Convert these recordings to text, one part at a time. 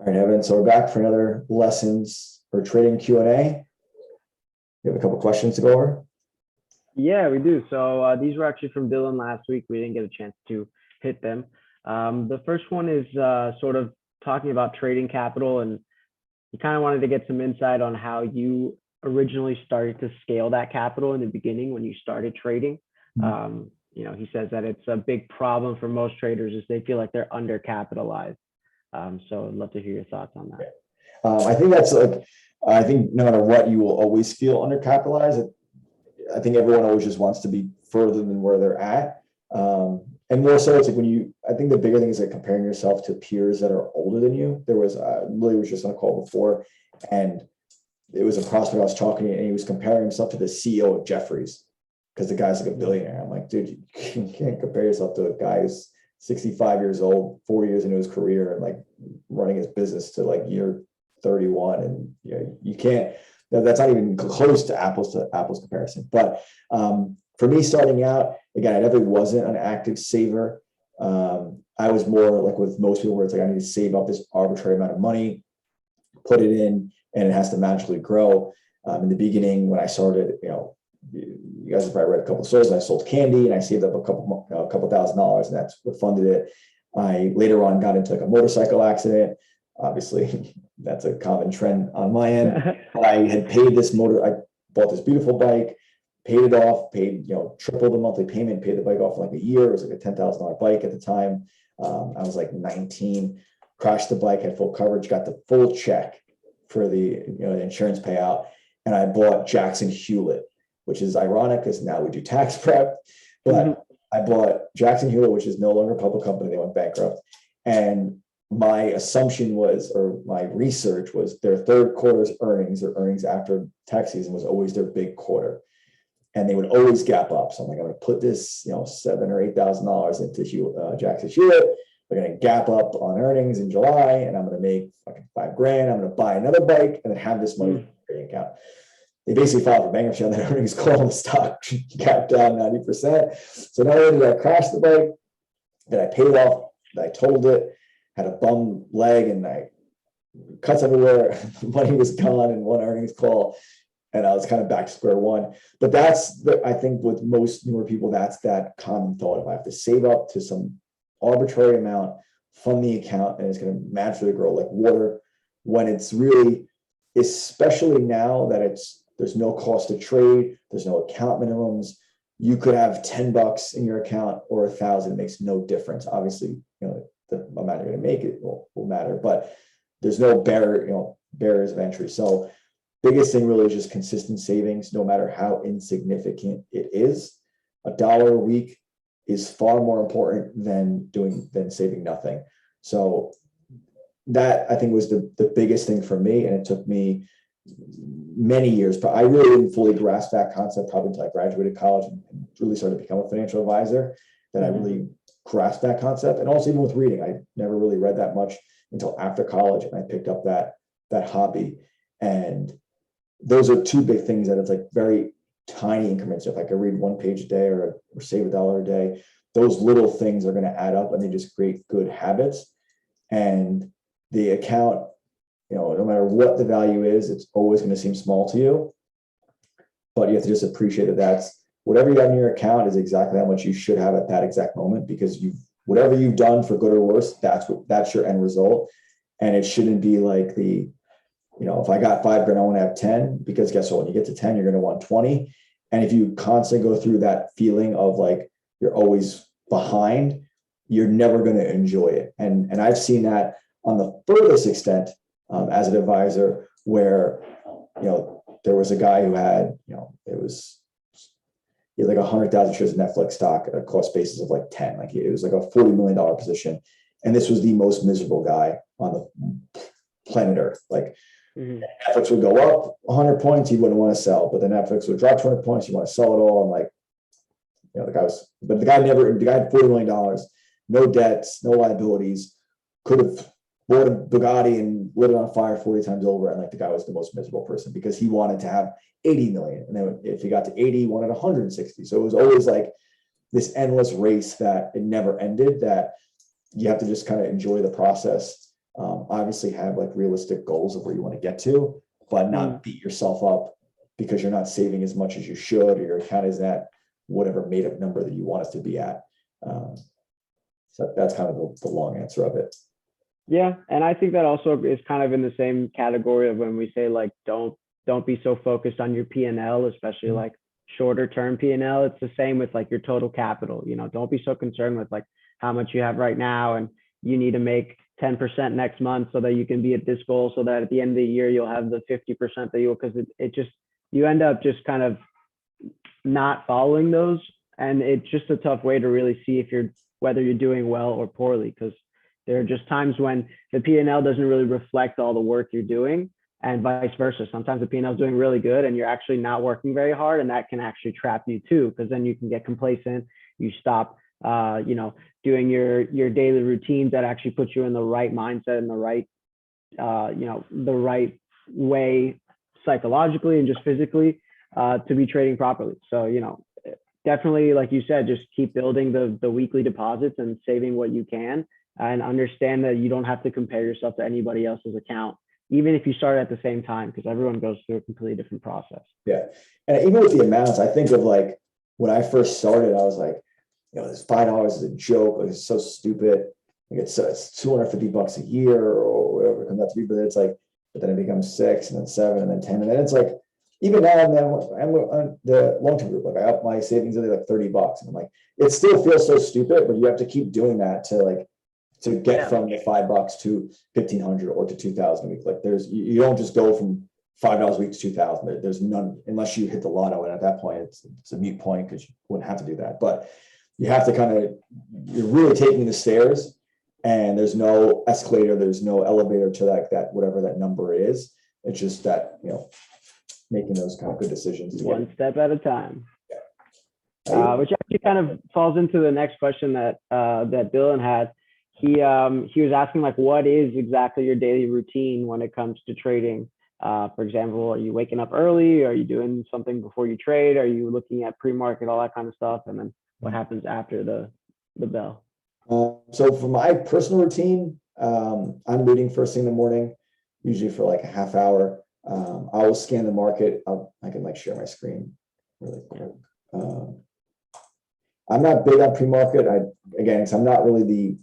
All right, Evan. So we're back for another lessons for trading Q&A. We have a couple questions to go over. Yeah, we do. So these were actually from Dylan last week. We didn't get a chance to hit them. The first one is sort of talking about trading capital, and he kind of wanted to get some insight on how you originally started to scale that capital in the beginning when you started trading. He says that it's a big problem for most traders is they feel like they're undercapitalized. So I'd love to hear your thoughts on that. I think I think no matter what, you will always feel undercapitalized. I think everyone always just wants to be further than where they're at. And more so, it's like I think the bigger thing is like comparing yourself to peers that are older than you. There was, Lily was just on a call before, and it was a prospect I was talking to, and he was comparing himself to the CEO of Jefferies because the guy's like a billionaire. I'm like, dude, you can't compare yourself to a guy who's 65 years old, 4 years into his career, and like running his business to like year 31. And you can't, that's not even close to apples comparison. But for me starting out, again, I never wasn't an active saver. I was more like with most people where it's like, I need to save up this arbitrary amount of money, put it in, and it has to magically grow. In the beginning, when I started, you guys have probably read a couple of stories, and I sold candy and I saved up a couple $1,000, and that's what funded it. I later on got into like a motorcycle accident. Obviously, that's a common trend on my end. I had paid I bought this beautiful bike, paid it off, paid, triple the monthly payment, paid the bike off in like a year. It was like a $10,000 bike at the time. I was like 19, crashed the bike, had full coverage, got the full check for the insurance payout. And I bought Jackson Hewlett, which is ironic because now we do tax prep, but I bought Jackson Hewlett, which is no longer a public company. They went bankrupt. And my assumption was, or my research was, their third quarter's earnings or earnings after tax season was always their big quarter. And they would always gap up. So I'm like, I'm going to put this, $7,000 or $8,000 into Jackson Hewlett. We're going to gap up on earnings in July, and I'm going to make fucking $5,000. I'm going to buy another bike and then have this money in the trading account. They basically filed for bankruptcy on that earnings call, and the stock gapped down 90%. So not only did I crash the bike, that I paid off, that I totaled it, had a bum leg, and I cuts everywhere. Money was gone in one earnings call, and I was kind of back to square one. But I think with most newer people, that's that common thought. If I have to save up to some arbitrary amount, fund the account, and it's going to magically grow like water, when it's really, especially now that there's no cost to trade, there's no account minimums. You could have $10 in your account or 1,000. It makes no difference. Obviously, the amount you're going to make it will matter, but there's no barriers of entry. So biggest thing really is just consistent savings, no matter how insignificant it is. $1 a week is far more important than saving nothing. So that, I think, was the biggest thing for me, and it took me many years, but I really didn't fully grasp that concept probably until I graduated college and really started to become a financial advisor, that I really grasped that concept. And also even with reading, I never really read that much until after college, and I picked up that hobby. And those are two big things, that it's like very tiny increments. If I could read one page a day or save $1 a day, those little things are going to add up, and they just create good habits. And the account, no matter what the value is, it's always going to seem small to you, but you have to just appreciate that that's whatever you have in your account is exactly how much you should have at that exact moment, because whatever you've done for good or worse, that's your end result. And it shouldn't be like if I got $5,000, I want to have 10, because guess what? When you get to 10, you're going to want 20. And if you constantly go through that feeling of like you're always behind, you're never going to enjoy it. And I've seen that on the furthest extent as an advisor, where there was a guy who had he had like 100,000 shares of Netflix stock at a cost basis of like 10. Like it was like a $40 million position, and this was the most miserable guy on the planet Earth. Like Netflix would go up 100 points, he wouldn't want to sell, but then Netflix would drop 200 points, you want to sell it all. And like the guy had $40 million, no debts, no liabilities, could have bought a Bugatti and lit it on fire 40 times over. And like the guy was the most miserable person because he wanted to have 80 million. And then if he got to 80, he wanted 160. So it was always like this endless race that it never ended, that you have to just kind of enjoy the process Obviously have like realistic goals of where you want to get to, but not beat yourself up because you're not saving as much as you should, or your account is at whatever made up number that you want us to be at. So that's kind of the long answer of it. Yeah, and I think that also is kind of in the same category of when we say like don't be so focused on your P&L, especially like shorter term P&L. It's the same with like your total capital. You know, don't be so concerned with like how much you have right now and you need to make 10% next month so that you can be at this goal, so that at the end of the year you'll have the 50% that you, because it just, you end up just kind of not following those, and it's just a tough way to really see if you're, whether you're doing well or poorly, because there are just times when the P&L doesn't really reflect all the work you're doing, and vice versa. Sometimes the P&L is doing really good and you're actually not working very hard, and that can actually trap you too, because then you can get complacent. You stop, doing your daily routines that actually put you in the right mindset and the right, the right way psychologically and just physically to be trading properly. So, definitely, like you said, just keep building the weekly deposits and saving what you can, and understand that you don't have to compare yourself to anybody else's account, even if you start at the same time, because everyone goes through a completely different process. Yeah. And even with the amounts, I think of like when I first started, I was like, this $5 is a joke. Like, it's so stupid. Like it's $250 a year or whatever it comes out to be. But it's like, but then it becomes 6 and then 7 and then 10. And then it's like, even now and then I'm on the long-term group, like I up my savings to like $30. And I'm like, it still feels so stupid, but you have to keep doing that to get from the $5 to 1,500 or to 2,000 a week. Like you don't just go from $5 a week to 2,000. There's none, unless you hit the lotto. And at that point, it's a moot point because you wouldn't have to do that. But you have to you're really taking the stairs, and there's no escalator, there's no elevator to that whatever that number is. It's just that, making those kind of good decisions. One step at a time. Yeah. Which actually kind of falls into the next question that Dylan had. He was asking like, what is exactly your daily routine when it comes to trading? For example, are you waking up early? Are you doing something before you trade? Are you looking at pre-market, all that kind of stuff? And then what happens after the bell? So for my personal routine, I'm reading first thing in the morning, usually for like a half hour. I will scan the market. I can share my screen really quick. I'm not big on pre-market. Because I'm not really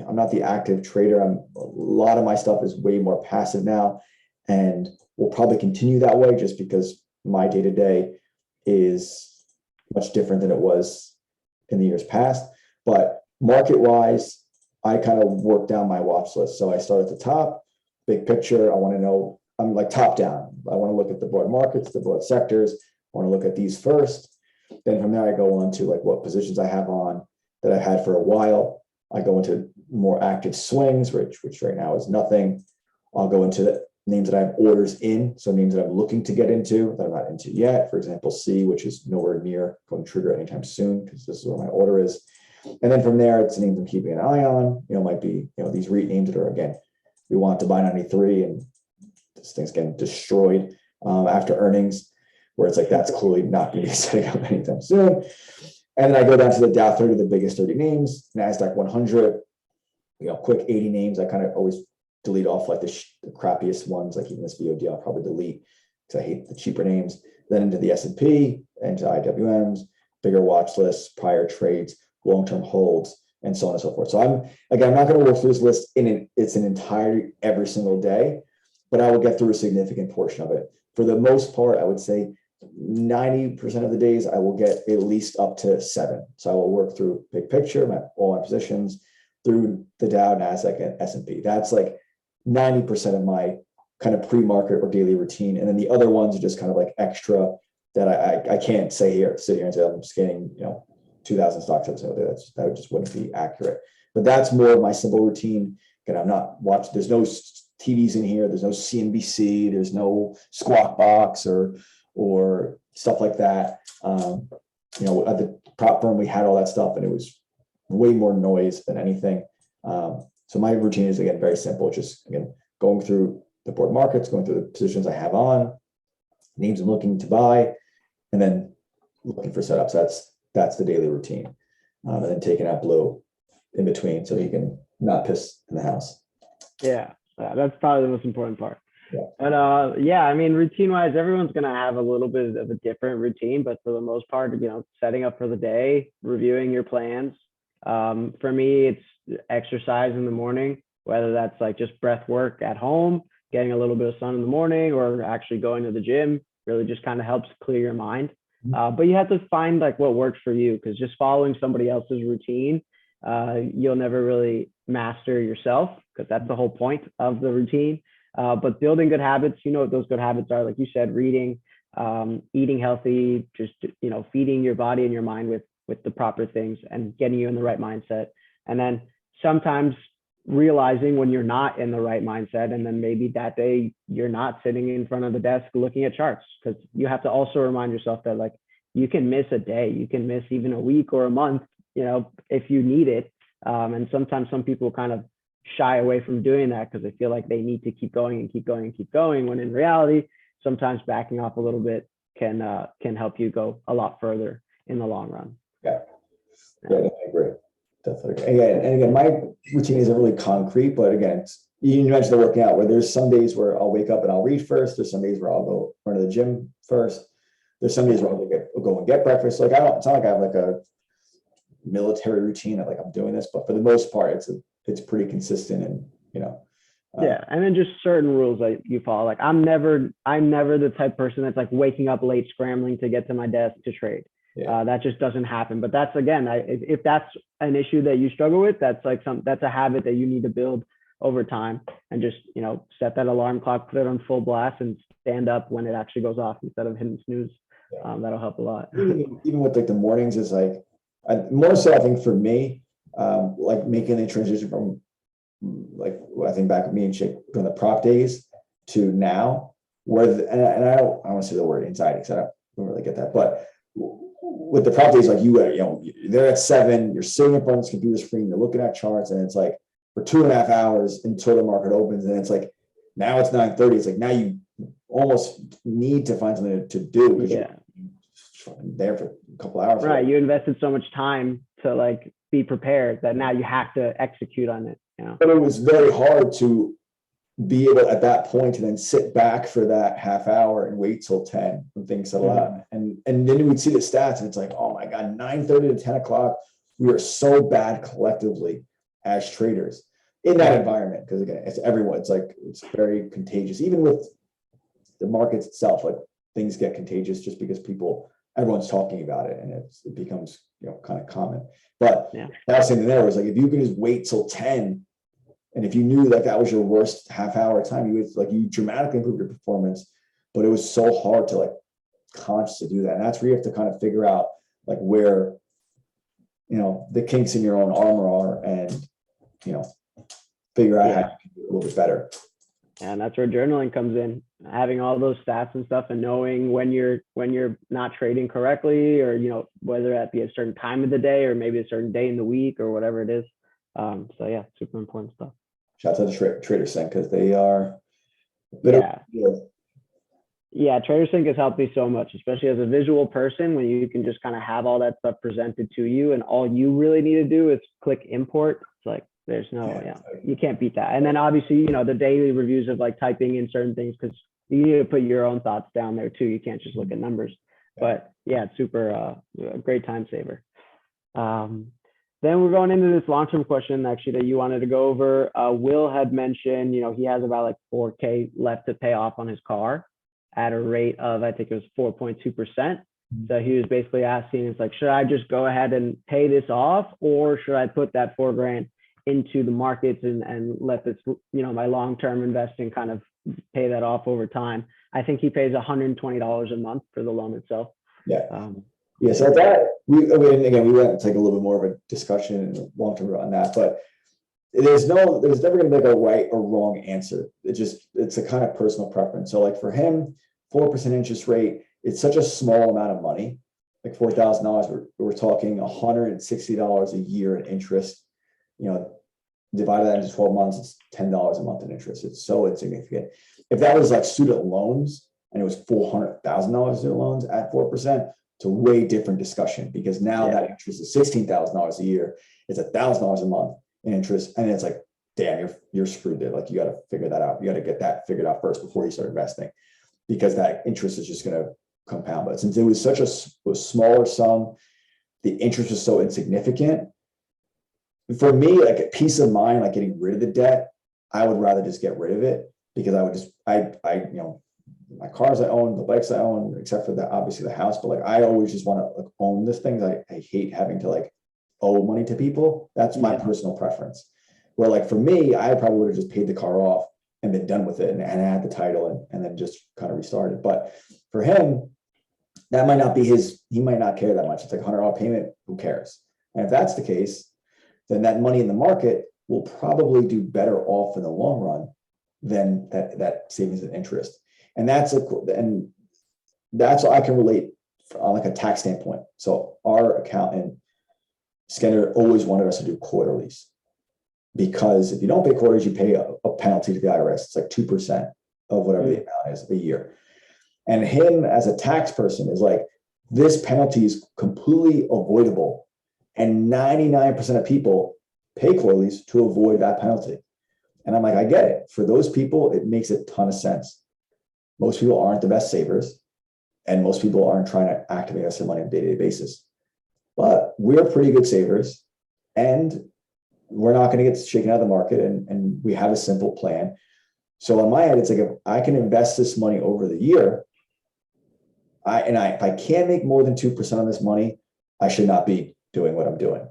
I'm not the active trader. A lot of my stuff is way more passive now, and will probably continue that way just because my day-to-day is much different than it was in the years past. But market-wise, I kind of work down my watch list. So I start at the top, big picture. I want to know, I'm like top down. I want to look at the broad markets, the broad sectors. I want to look at these first. Then from there, I go on to like what positions I have on that I've had for a while. I go into more active swings, which right now is nothing. I'll go into the names that I have orders in. So names that I'm looking to get into that I'm not into yet. For example, C, which is nowhere near going to trigger anytime soon because this is where my order is. And then from there, it's names I'm keeping an eye on. Might be, these REIT names that are, again, we want to buy 93 and this thing's getting destroyed after earnings, where it's like, that's clearly not going to be setting up anytime soon. And then I go down to the Dow 30, the biggest 30 names, NASDAQ 100, quick 80 names. I kind of always delete off like the crappiest ones, like even this VOD, I'll probably delete because I hate the cheaper names. Then into the S&P, into IWMs, bigger watch lists, prior trades, long-term holds, and so on and so forth. So I'm not going to work through this list in its entirety every single day, but I will get through a significant portion of it. For the most part, I would say 90% of the days I will get at least up to 7. So I will work through big picture, all my positions through the Dow, NASDAQ, and S&P. That's like 90% of my kind of pre-market or daily routine. And then the other ones are just kind of like extra that I can't sit here and say I'm scanning, 2,000 stocks every single day. That just wouldn't be accurate. But that's more of my simple routine. And I'm not watching, there's no TVs in here. There's no CNBC. There's no Squawk Box or stuff like that. At the prop firm, we had all that stuff and it was way more noise than anything. So my routine is, again, very simple. Just, again, going through the board markets, going through the positions I have on, names I'm looking to buy, and then looking for setups. That's the daily routine. And then taking out Blue in between so he can not piss in the house. Yeah, that's probably the most important part. Yeah. But yeah, I mean, routine wise, everyone's gonna have a little bit of a different routine, but for the most part, setting up for the day, reviewing your plans. For me, it's exercise in the morning, whether that's like just breath work at home, getting a little bit of sun in the morning, or actually going to the gym. Really, just kind of helps clear your mind. But you have to find like what works for you, because just following somebody else's routine, you'll never really master yourself, because that's the whole point of the routine. But building good habits, what those good habits are, like you said, reading, eating healthy, just, feeding your body and your mind with the proper things and getting you in the right mindset. And then sometimes realizing when you're not in the right mindset, and then maybe that day you're not sitting in front of the desk looking at charts, because you have to also remind yourself that like you can miss a day, you can miss even a week or a month, if you need it. And sometimes some people kind of shy away from doing that because they feel like they need to keep going and keep going and keep going, when in reality, sometimes backing off a little bit can help you go a lot further in the long run. Yeah, I agree. Definitely. And again, my routine isn't really concrete, but again, you mentioned the working out, where there's some days where I'll wake up and I'll read first. There's some days where I'll go run to the gym first. There's some days where I'll go and get breakfast. Like it's not like I have like a military routine of like I'm doing this, but for the most part, it's pretty consistent, and yeah, and then just certain rules that you follow. Like I'm never the type of person that's like waking up late scrambling to get to my desk to trade. Yeah. That just doesn't happen. But that's, again, if that's an issue that you struggle with, that's a habit that you need to build over time, and just set that alarm clock, put it on full blast, and stand up when it actually goes off instead of hitting snooze. Yeah. That'll help a lot. Even with like the mornings is like more so, I think for me, like making the transition from like I think back with me and Chick from the prop days to now, where and I don't want to say the word anxiety, because I don't really get that, but with the prop days, like they're at 7, you're sitting in front of this computer screen, you're looking at charts, and it's like for 2.5 hours until the market opens, and it's like now it's 9:30. It's like now you almost need to find something to do, because you're there for a couple hours. Right, you invested so much time to like be prepared that now you have to execute on it. But it was very hard to be able at that point to then sit back for that half hour and wait till 10 when things settle out. And then you would see the stats, and it's like, oh my God, 9:30 to 10 o'clock. We are so bad collectively as traders in that environment. Because again, it's everyone. It's very contagious. Even with the markets itself, like things get contagious just because everyone's talking about it, and it becomes kind of common. But that was something there was like, if you could just wait till 10, and if you knew like that was your worst half hour time, you dramatically improve your performance. But it was so hard to like consciously do that. And that's where you have to kind of figure out like where, the kinks in your own armor are, and, figure out how to do it a little bit better. And that's where journaling comes in, having all those stats and stuff, and knowing when you're not trading correctly, or, whether that be a certain time of the day or maybe a certain day in the week or whatever it is. So yeah, super important stuff. Shout out to TraderSync, because they are. Yeah, TraderSync has helped me so much, especially as a visual person, when you can just kind of have all that stuff presented to you, and all you really need to do is click import. It's like there's you can't beat that. And then obviously, the daily reviews of like typing in certain things, because you need to put your own thoughts down there too. You can't just look at numbers. But yeah, it's super a great time saver. Then we're going into this long-term question actually that you wanted to go over. Will had mentioned, he has about like 4K left to pay off on his car at a rate of, I think it was 4.2%. So he was basically asking, it's like, should I just go ahead and pay this off, or should I put that $4,000 into the markets and let this, my long-term investing kind of pay that off over time? I think he pays $120 a month for the loan itself. Yeah. So that we went to take a little bit more of a discussion long-term on that, but there's never going to be like a right or wrong answer. It's a kind of personal preference. So like for him, 4% interest rate, it's such a small amount of money, like $4,000. We're talking $160 a year in interest. Divided that into 12 months, it's $10 a month in interest. It's so insignificant. If that was like student loans and it was $400,000 student loans at 4%, it's a way different discussion, because now that interest is $16,000 a year. It's $1,000 a month in interest, and it's like damn, you're screwed there. Like you got to figure that out. You got to get that figured out first before you start investing, because that interest is just going to compound. But since it was such a smaller sum, the interest was so insignificant. For me, like a peace of mind, like getting rid of the debt, I would rather just get rid of it, because I would just, my cars I own, the bikes I own, except for the obviously the house, but like I always just want to like own this thing. I hate having to like owe money to people. That's my personal preference. Where like for me, I probably would have just paid the car off and been done with it and had the title and then just kind of restarted. But for him, that might not be he might not care that much. It's like $100 payment, who cares? And if that's the case, then that money in the market will probably do better off in the long run than that savings and interest. And that's I can relate on like a tax standpoint. So our accountant, Skinner, always wanted us to do quarterlies, because if you don't pay quarters, you pay a penalty to the IRS. It's like 2% of whatever the amount is a year. And him as a tax person is like, this penalty is completely avoidable. And 99% of people pay quarterlies to avoid that penalty. And I'm like, I get it. For those people, it makes a ton of sense. Most people aren't the best savers, and most people aren't trying to activate their money on a day-to-day basis. But we're pretty good savers, and we're not going to get shaken out of the market, and we have a simple plan. So on my end, it's like, if I can invest this money over the year, if I can't make more than 2% on this money, I should not be doing what I'm doing.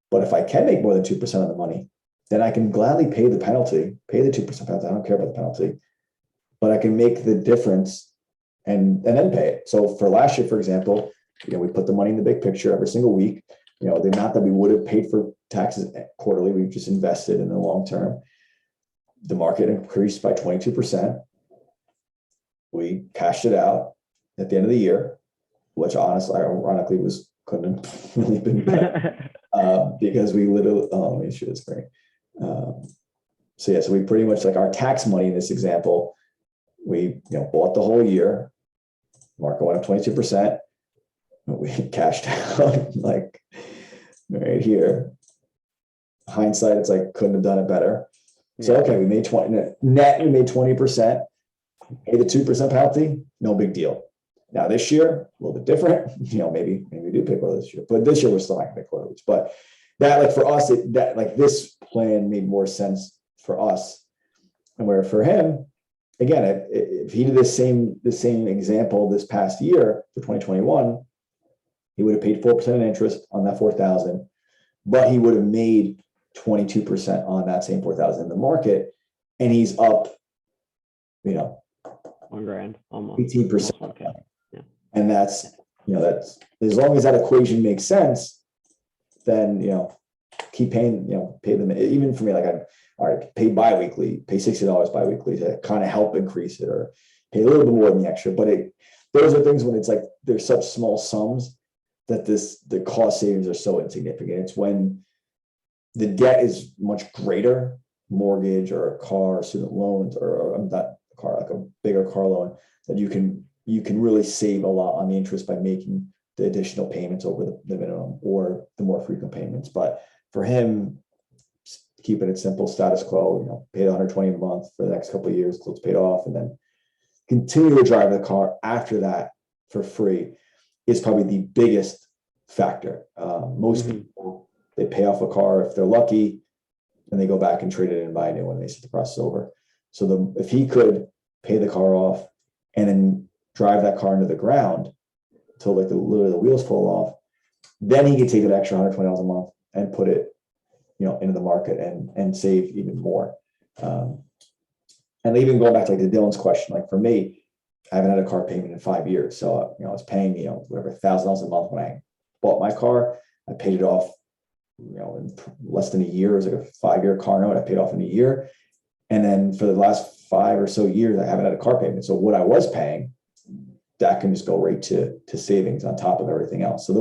But if I can make more than 2% of the money, then I can gladly pay the penalty, pay the 2% penalty. I don't care about the penalty, but I can make the difference and then pay it. So for last year, for example, we put the money in the big picture every single week. The amount that we would have paid for taxes quarterly, we've just invested in the long term. The market increased by 22%. We cashed it out at the end of the year, which honestly, ironically, couldn't have really been better, because we literally, let me show this screen. So we pretty much, like, our tax money in this example, we bought the whole year. Market went up 22%. We cashed out like right here. Hindsight, it's like, couldn't have done it better. So okay, we made 20 net. We made 20%. Pay the 2% penalty, no big deal. Now this year, a little bit different. Maybe we do pay quarterly this year, but this year we're still not going to pay quarterly. But that, like, for us, this plan made more sense for us, and where for him, again, if he did the same example this past year for 2021, he would have paid 4% in interest on that 4,000, but he would have made 22% on that same 4,000 in the market, and he's up, $1,000 almost 18%. Okay. Yeah. And that's as long as that equation makes sense, then keep paying, pay them. Even for me, like, all right, pay biweekly, pay $60 biweekly to kind of help increase it, or pay a little bit more than the extra. But those are things when it's like there's such small sums that the cost savings are so insignificant. It's when the debt is much greater, mortgage or a car, student loans, or not a car, like a bigger car loan, that you can really save a lot on the interest by making the additional payments over the minimum or the more frequent payments. But for him, keeping it simple, status quo, pay the $120 a month for the next couple of years until it's paid off, and then continue to drive the car after that for free, is probably the biggest factor. Most people, they pay off a car if they're lucky, and they go back and trade it in and buy a new one. They set the process over. So if he could pay the car off and then drive that car into the ground until literally the wheels fall off, then he could take that extra $120 a month and put it, into the market and save even more. And even going back to like Dylan's question, like for me, I haven't had a car payment in 5 years. So, I was paying, whatever, $1,000 a month when I bought my car. I paid it off, in less than a year. It was like a 5-year car note. I paid off in a year. And then for the last 5 or so years, I haven't had a car payment. So what I was paying, that can just go right to savings on top of everything else. So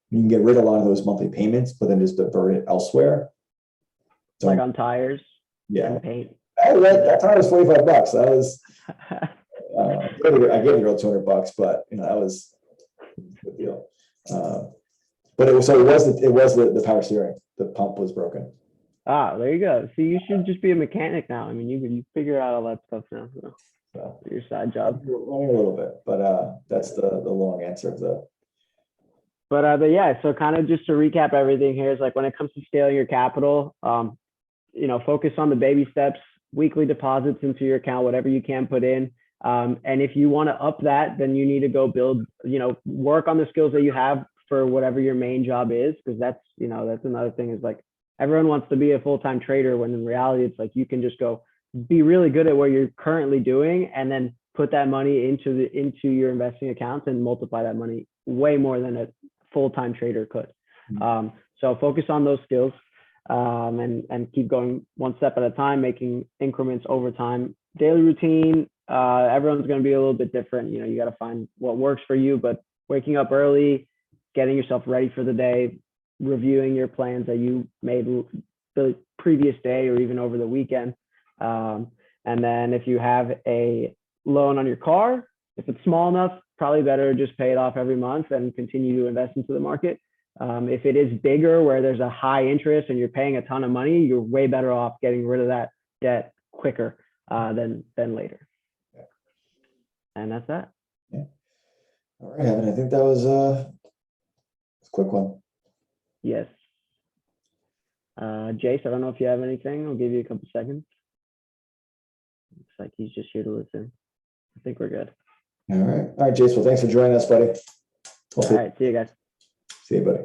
you can get rid of a lot of those monthly payments, but then just divert it elsewhere. So, like on tires, and paint. That tire was $45. That was, I gave the girl $200, but that was a good deal. But it was the power steering. The pump was broken. There you go. See, you should just be a mechanic now. I mean, you figure out all that stuff now. So So your side job. running a little bit, but that's the long answer of the. But yeah, so kind of just to recap everything here is like when it comes to scaling your capital, focus on the baby steps, weekly deposits into your account, whatever you can put in. And if you want to up that, then you need to go build, work on the skills that you have for whatever your main job is, because that's another thing is like everyone wants to be a full-time trader when in reality it's like you can just go be really good at what you're currently doing and then put that money into your investing accounts and multiply that money way more than a full-time trader could. So focus on those skills and keep going one step at a time, making increments over time. Daily routine, everyone's going to be a little bit different. You got to find what works for you, but waking up early, getting yourself ready for the day, reviewing your plans that you made the previous day or even over the weekend. And then if you have a loan on your car, if it's small enough, probably better just pay it off every month and continue to invest into the market. If it is bigger where there's a high interest and you're paying a ton of money, you're way better off getting rid of that debt quicker than later. Yeah. And that's that. Yeah. All right, Evan, I think that was a quick one. Yes. Jace, I don't know if you have anything. I'll give you a couple seconds. Looks like he's just here to listen. I think we're good. All right, Jace. Well, thanks for joining us, buddy. All right. See you guys. See you, buddy.